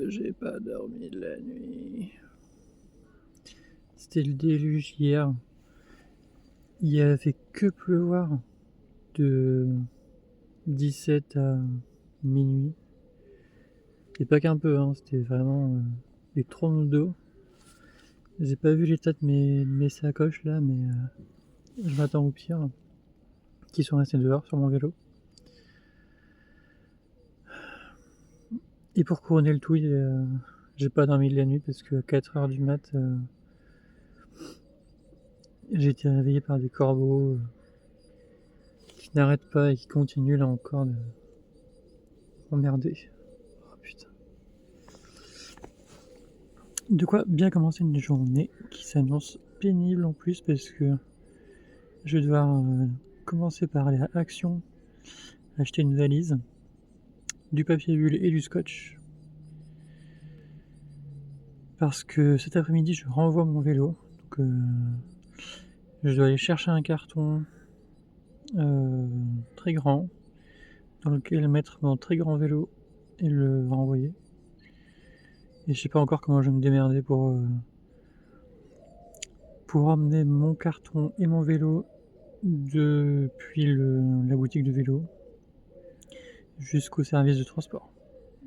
J'ai pas dormi de la nuit. C'était le déluge hier. Il a fait que pleuvoir de 17 à minuit. Et pas qu'un peu, hein, c'était vraiment des trombes d'eau. J'ai pas vu l'état de mes sacoches là, mais je m'attends au pire. Qui sont restés dehors sur mon vélo. Et pour couronner le tout, j'ai pas dormi de la nuit parce que à 4h du mat, j'ai été réveillé par des corbeaux qui n'arrêtent pas et qui continuent là encore de m'emmerder. Oh putain. De quoi bien commencer une journée qui s'annonce pénible en plus parce que je vais devoir commencer par aller à Action, acheter une valise, du papier bulle et du scotch. Parce que cet après-midi je renvoie mon vélo. Donc je dois aller chercher un carton très grand dans lequel mettre mon très grand vélo et le renvoyer. Et je sais pas encore comment je vais me démerder pour emmener mon carton et mon vélo depuis la boutique de vélo jusqu'au service de transport.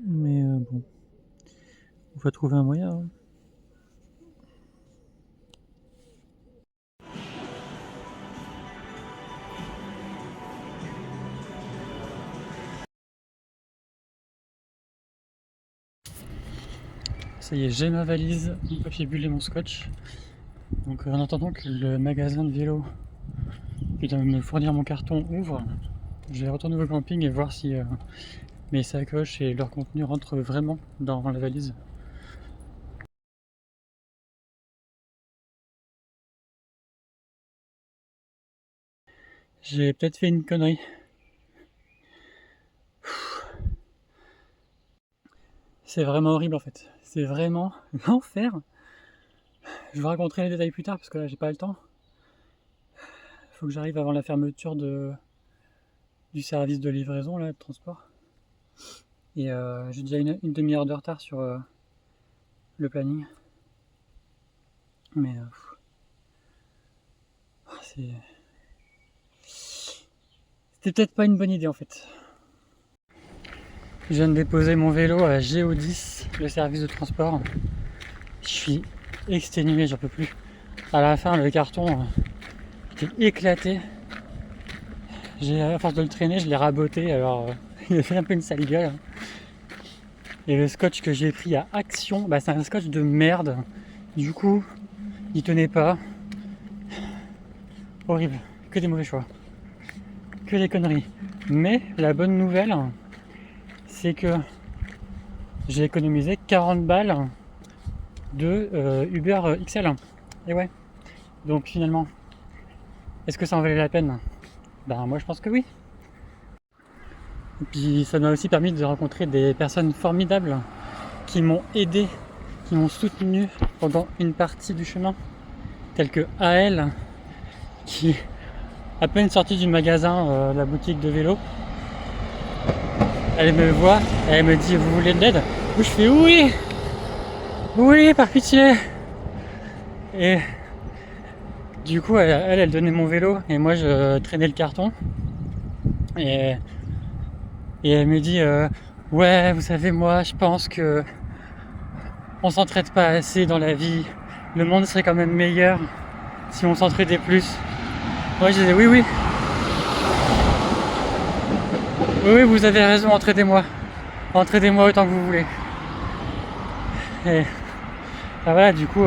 Mais bon, on va trouver un moyen. Hein. Ça y est, j'ai ma valise, mon papier bulle et mon scotch. Donc en attendant que le magasin de vélo qui doit me fournir mon carton ouvre, je vais retourner au camping et voir si mes sacoches et leur contenu rentrent vraiment dans la valise. J'ai peut-être fait une connerie. C'est vraiment horrible en fait. C'est vraiment l'enfer. Je vous raconterai les détails plus tard parce que là j'ai pas le temps. Il faut que j'arrive avant la fermeture du service de livraison là, de transport. Et j'ai déjà une demi-heure de retard sur le planning. Mais c'était peut-être pas une bonne idée en fait. Je viens de déposer mon vélo à Géo10, le service de transport. Je suis exténué, j'en peux plus. À la fin, le carton était éclaté. À force de le traîner, je l'ai raboté, alors il a fait un peu une sale gueule. Et le scotch que j'ai pris à Action, c'est un scotch de merde. Du coup, il tenait pas. Horrible, que des mauvais choix. Que des conneries. Mais la bonne nouvelle, c'est que j'ai économisé 40 balles de Uber XL. Et ouais. Donc finalement, est-ce que ça en valait la peine? Moi je pense que oui. Et puis ça m'a aussi permis de rencontrer des personnes formidables qui m'ont aidé, qui m'ont soutenu pendant une partie du chemin, telle que AL, qui à peine sortie du magasin, la boutique de vélo, elle me voit, elle me dit vous voulez de l'aide? Où je fais oui, oui par pitié. Et du coup elle donnait mon vélo et moi je traînais le carton. Et elle me dit ouais vous savez moi je pense que on s'entraide pas assez dans la vie, le monde serait quand même meilleur si on s'entraidait plus. Moi je disais oui vous avez raison, entraidez-moi autant que vous voulez. Et voilà, du coup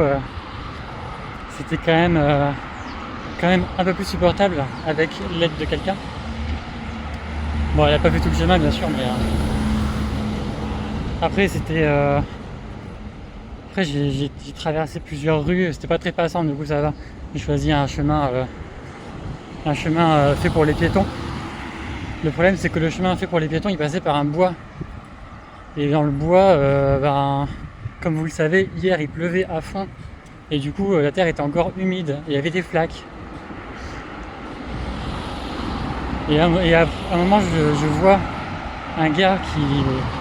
c'était quand même un peu plus supportable avec l'aide de quelqu'un. Bon, elle a pas fait tout le chemin bien sûr, mais après c'était après j'ai traversé plusieurs rues, c'était pas très passant, du coup ça va. J'ai choisi un chemin fait pour les piétons. Le problème c'est que le chemin fait pour les piétons il passait par un bois. Et dans le bois, comme vous le savez, hier il pleuvait à fond. Et du coup la terre était encore humide, il y avait des flaques. Et à un moment je vois un gars qui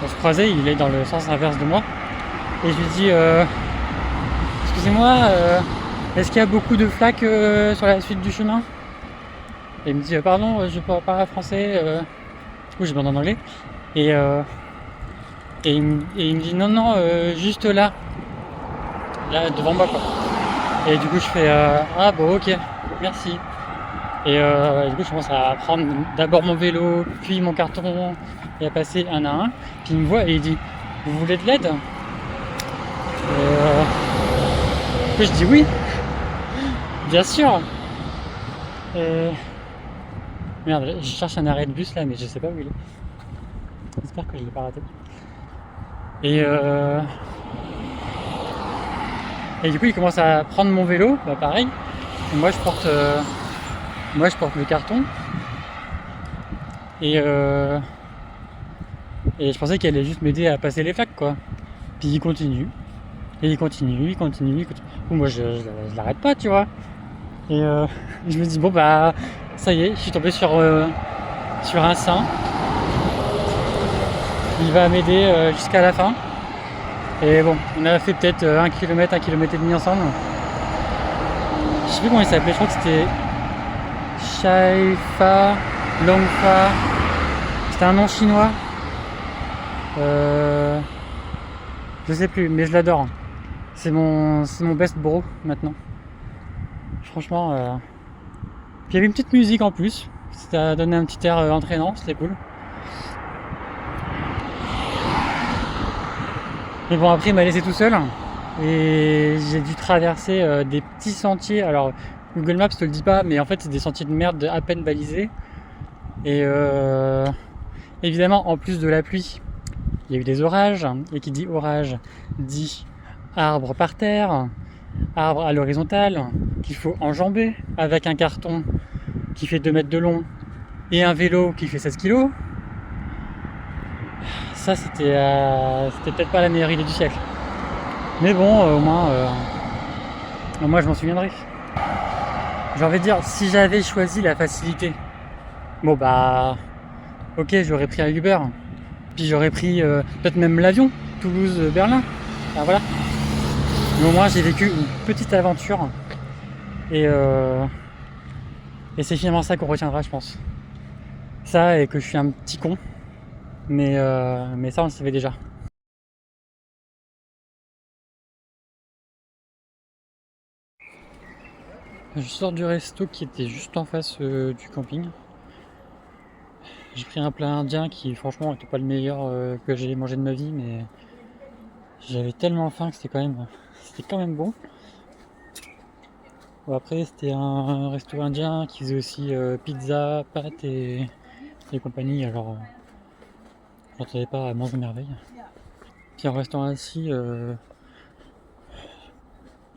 on se croisait, il est dans le sens inverse de moi. Et je lui dis excusez-moi, est-ce qu'il y a beaucoup de flaques sur la suite du chemin? Et il me dit pardon, je parle pas français. Du coup, je demande en anglais. Et il me dit non, juste là devant moi quoi. Et du coup, je fais ah bon, ok, merci. Et du coup, je commence à prendre d'abord mon vélo, puis mon carton, et à passer un à un. Puis il me voit et il dit vous voulez de l'aide? Du coup, je dis oui, bien sûr. Merde, je cherche un arrêt de bus là, mais je sais pas où il est. J'espère que je l'ai pas raté. Et du coup, il commence à prendre mon vélo, bah pareil. Et moi, je porte le carton. Et je pensais qu'il allait juste m'aider à passer les flaques, quoi. Puis il continue. Et il continue. Bon, moi, je l'arrête pas, tu vois. Et je me dis, bon, bah, ça y est, je suis tombé sur un saint. Il va m'aider jusqu'à la fin. Et bon, on a fait peut-être 1 km, 1 km et demi ensemble. Je sais plus comment il s'appelait, je crois que c'était Shaifa, Longfa. C'était un nom chinois. Je sais plus, mais je l'adore. C'est mon best bro maintenant. Franchement. Puis il y avait une petite musique en plus. Ça a donné un petit air entraînant, c'était cool. Mais bon, après il m'a laissé tout seul. Et j'ai dû traverser des petits sentiers. Alors Google Maps te le dit pas, mais en fait c'est des sentiers de merde à peine balisés. Et évidemment, en plus de la pluie, il y a eu des orages. Et qui dit orage dit arbre par terre, arbre à l'horizontale, qu'il faut enjamber avec un carton qui fait 2 mètres de long et un vélo qui fait 16 kilos. Ça, c'était peut-être pas la meilleure idée du siècle. Mais bon, au moins je m'en souviendrai. J'ai envie de dire, si j'avais choisi la facilité, bon bah, ok, j'aurais pris un Uber. Puis j'aurais pris peut-être même l'avion, Toulouse-Berlin. Enfin, voilà. Mais au moins j'ai vécu une petite aventure. Et c'est finalement ça qu'on retiendra, je pense. Ça et que je suis un petit con. Mais ça on le savait déjà. Je sors du resto qui était juste en face du camping. J'ai pris un plat indien qui franchement était pas le meilleur que j'ai mangé de ma vie, mais j'avais tellement faim que c'était quand même bon. Bon, après c'était un resto indien qui faisait aussi pizza, pâtes et compagnie, alors je m'attendais pas à manger merveille. Puis en restant assis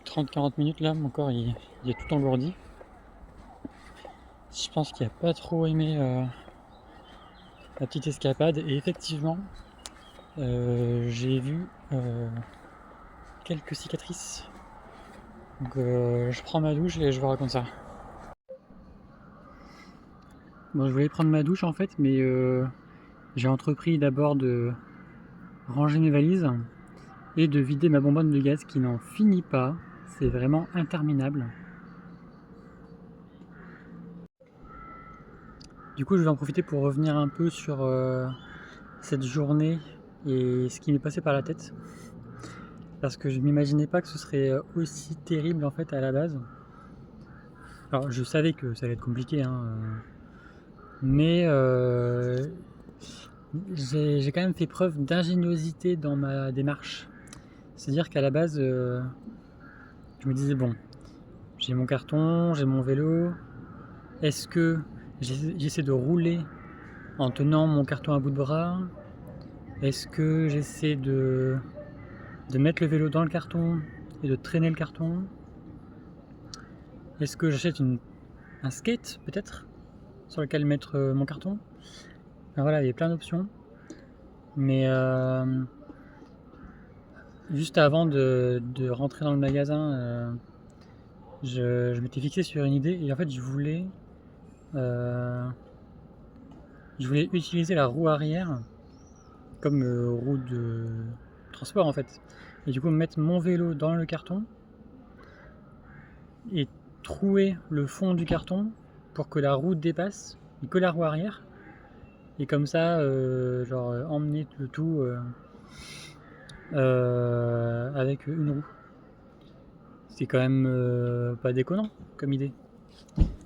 30-40 minutes là, mon corps il est tout engourdi. Je pense qu'il a pas trop aimé la petite escapade, et effectivement j'ai vu quelques cicatrices. Donc je prends ma douche et je vous raconte ça. Bon, je voulais prendre ma douche en fait, mais j'ai entrepris d'abord de ranger mes valises et de vider ma bonbonne de gaz qui n'en finit pas. C'est vraiment interminable. Du coup, je vais en profiter pour revenir un peu sur cette journée et ce qui m'est passé par la tête. Parce que je m'imaginais pas que ce serait aussi terrible en fait à la base. Alors je savais que ça allait être compliqué, hein, mais j'ai quand même fait preuve d'ingéniosité dans ma démarche. C'est-à-dire qu'à la base, je me disais bon, j'ai mon carton, j'ai mon vélo, est-ce que j'essaie de rouler en tenant mon carton à bout de bras? Est-ce que j'essaie de mettre le vélo dans le carton et de traîner le carton? Est-ce que j'achète un skate peut-être sur lequel mettre mon carton? Enfin, voilà, il y a plein d'options. Mais juste avant de rentrer dans le magasin, je m'étais fixé sur une idée et en fait je voulais utiliser la roue arrière comme roue de transport en fait. Et du coup mettre mon vélo dans le carton et trouer le fond du carton pour que la roue dépasse et que la roue arrière. Et comme ça, emmener le tout avec une roue. C'est quand même pas déconnant comme idée.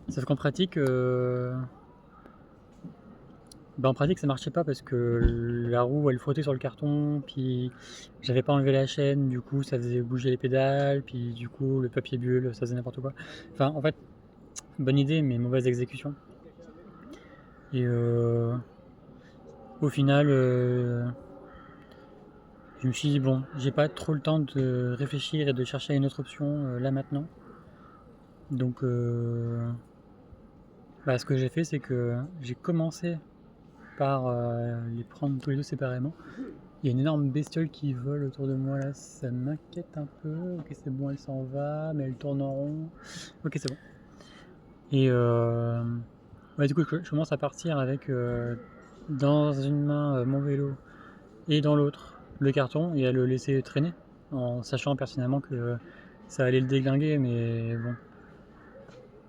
Sauf qu'en pratique, en pratique ça marchait pas parce que la roue elle frottait sur le carton, puis j'avais pas enlevé la chaîne, du coup ça faisait bouger les pédales, puis du coup le papier bulle, ça faisait n'importe quoi. Enfin en fait, bonne idée mais mauvaise exécution. Et au final, je me suis dit bon, j'ai pas trop le temps de réfléchir et de chercher à une autre option là maintenant. Donc ce que j'ai fait c'est que j'ai commencé par les prendre tous les deux séparément. Il y a une énorme bestiole qui vole autour de moi là, ça m'inquiète un peu. Ok c'est bon, elle s'en va, mais elle tourne en rond. Ok c'est bon. Et du coup je commence à partir avec dans une main mon vélo et dans l'autre le carton et à le laisser traîner en sachant pertinemment que ça allait le déglinguer, mais bon,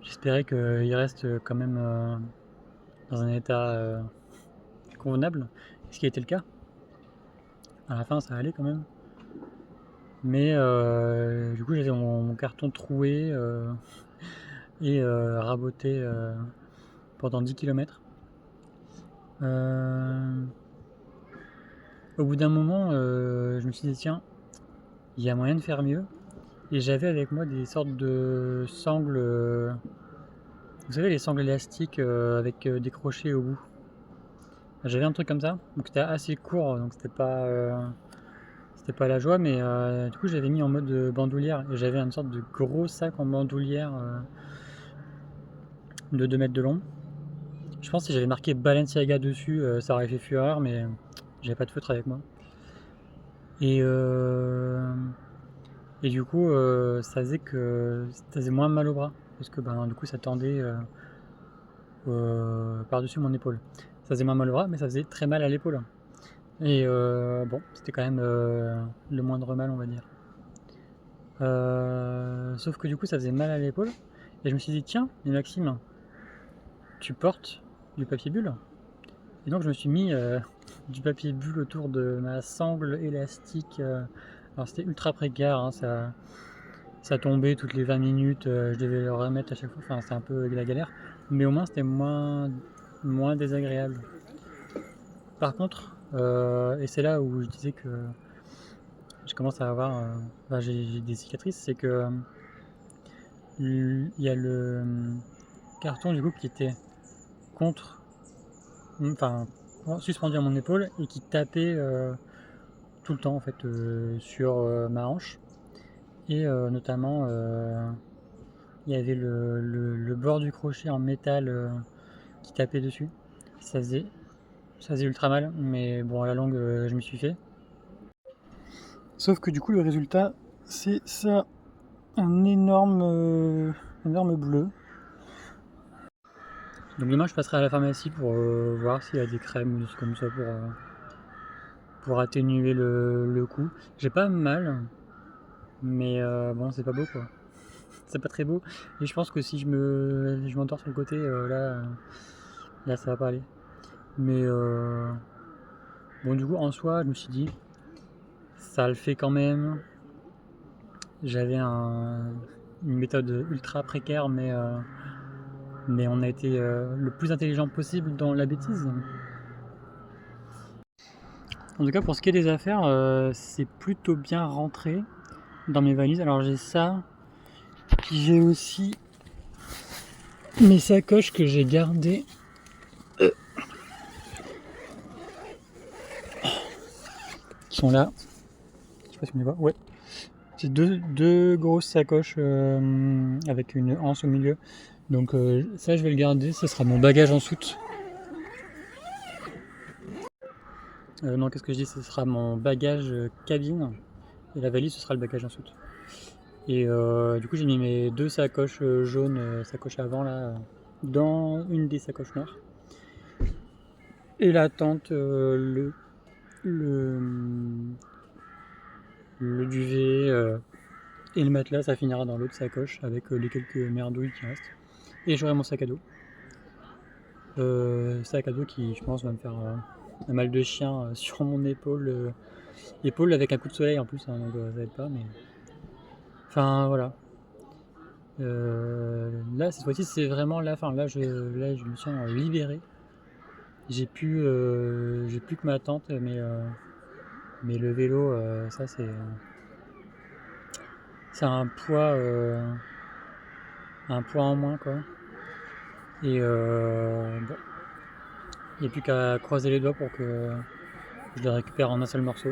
j'espérais qu'il reste quand même dans un état convenable, ce qui a été le cas. À la fin ça allait quand même, mais du coup j'avais mon carton troué et raboté pendant 10 km. Au bout d'un moment je me suis dit tiens, il y a moyen de faire mieux, et j'avais avec moi des sortes de sangles, vous savez les sangles élastiques avec des crochets au bout. J'avais un truc comme ça, donc c'était assez court, donc c'était pas la joie, mais du coup j'avais mis en mode bandoulière et j'avais une sorte de gros sac en bandoulière de 2 mètres de long. Je pense que si j'avais marqué Balenciaga dessus, ça aurait fait fureur, mais j'avais pas de feutre avec moi. Et du coup, ça faisait moins mal au bras, parce que du coup ça tendait par-dessus mon épaule. Ça faisait moins mal au bras, mais ça faisait très mal à l'épaule. Et c'était quand même le moindre mal, on va dire. Sauf que du coup, ça faisait mal à l'épaule, et je me suis dit, tiens, mais Maxime, tu portes du papier bulle. Et donc je me suis mis du papier bulle autour de ma sangle élastique. Alors c'était ultra précaire, hein, ça tombait toutes les 20 minutes, je devais le remettre à chaque fois, enfin c'était un peu la galère, mais au moins c'était moins désagréable. Par contre, et c'est là où je disais que je commence à avoir, j'ai des cicatrices, c'est que il y a le carton du coup qui était contre, enfin suspendu à mon épaule et qui tapait tout le temps en fait sur ma hanche, et notamment il y avait le bord du crochet en métal qui tapait dessus. Ça faisait ultra mal, mais bon à la longue je m'y suis fait. Sauf que du coup le résultat c'est ça, un énorme bleu. Donc demain je passerai à la pharmacie pour voir s'il y a des crèmes ou des trucs comme ça pour atténuer le coup. J'ai pas mal, mais bon c'est pas beau quoi. C'est pas très beau, et je pense que si je m'endors sur le côté là ça va pas aller. Mais bon du coup en soi je me suis dit ça le fait quand même. J'avais une méthode ultra précaire, mais on a été le plus intelligent possible dans la bêtise. En tout cas pour ce qui est des affaires, c'est plutôt bien rentré dans mes valises. Alors j'ai ça, puis j'ai aussi mes sacoches que j'ai gardées qui sont là. Je sais pas si on les voit. Ouais. C'est deux grosses sacoches avec une anse au milieu. Donc ça je vais le garder, ce sera mon bagage en soute. Non, qu'est-ce que je dis, ce sera mon bagage cabine, et la valise ce sera le bagage en soute. Et du coup j'ai mis mes 2 sacoches jaunes, sacoches avant là, dans une des sacoches noires. Et la tente, le Et le matelas, ça finira dans l'autre sacoche avec les quelques merdouilles qui restent. Et j'aurai mon sac à dos. Sac à dos qui, je pense, va me faire un mal de chien sur mon épaule. Épaule avec un coup de soleil en plus, hein, donc ça aide pas. Mais... Enfin, voilà. Là, cette fois-ci, c'est vraiment la fin. Là, je me sens libéré. J'ai plus que ma tente, mais le vélo, ça, c'est un poids en moins, quoi. Et bon, il n'y a plus qu'à croiser les doigts pour que je le récupère en un seul morceau.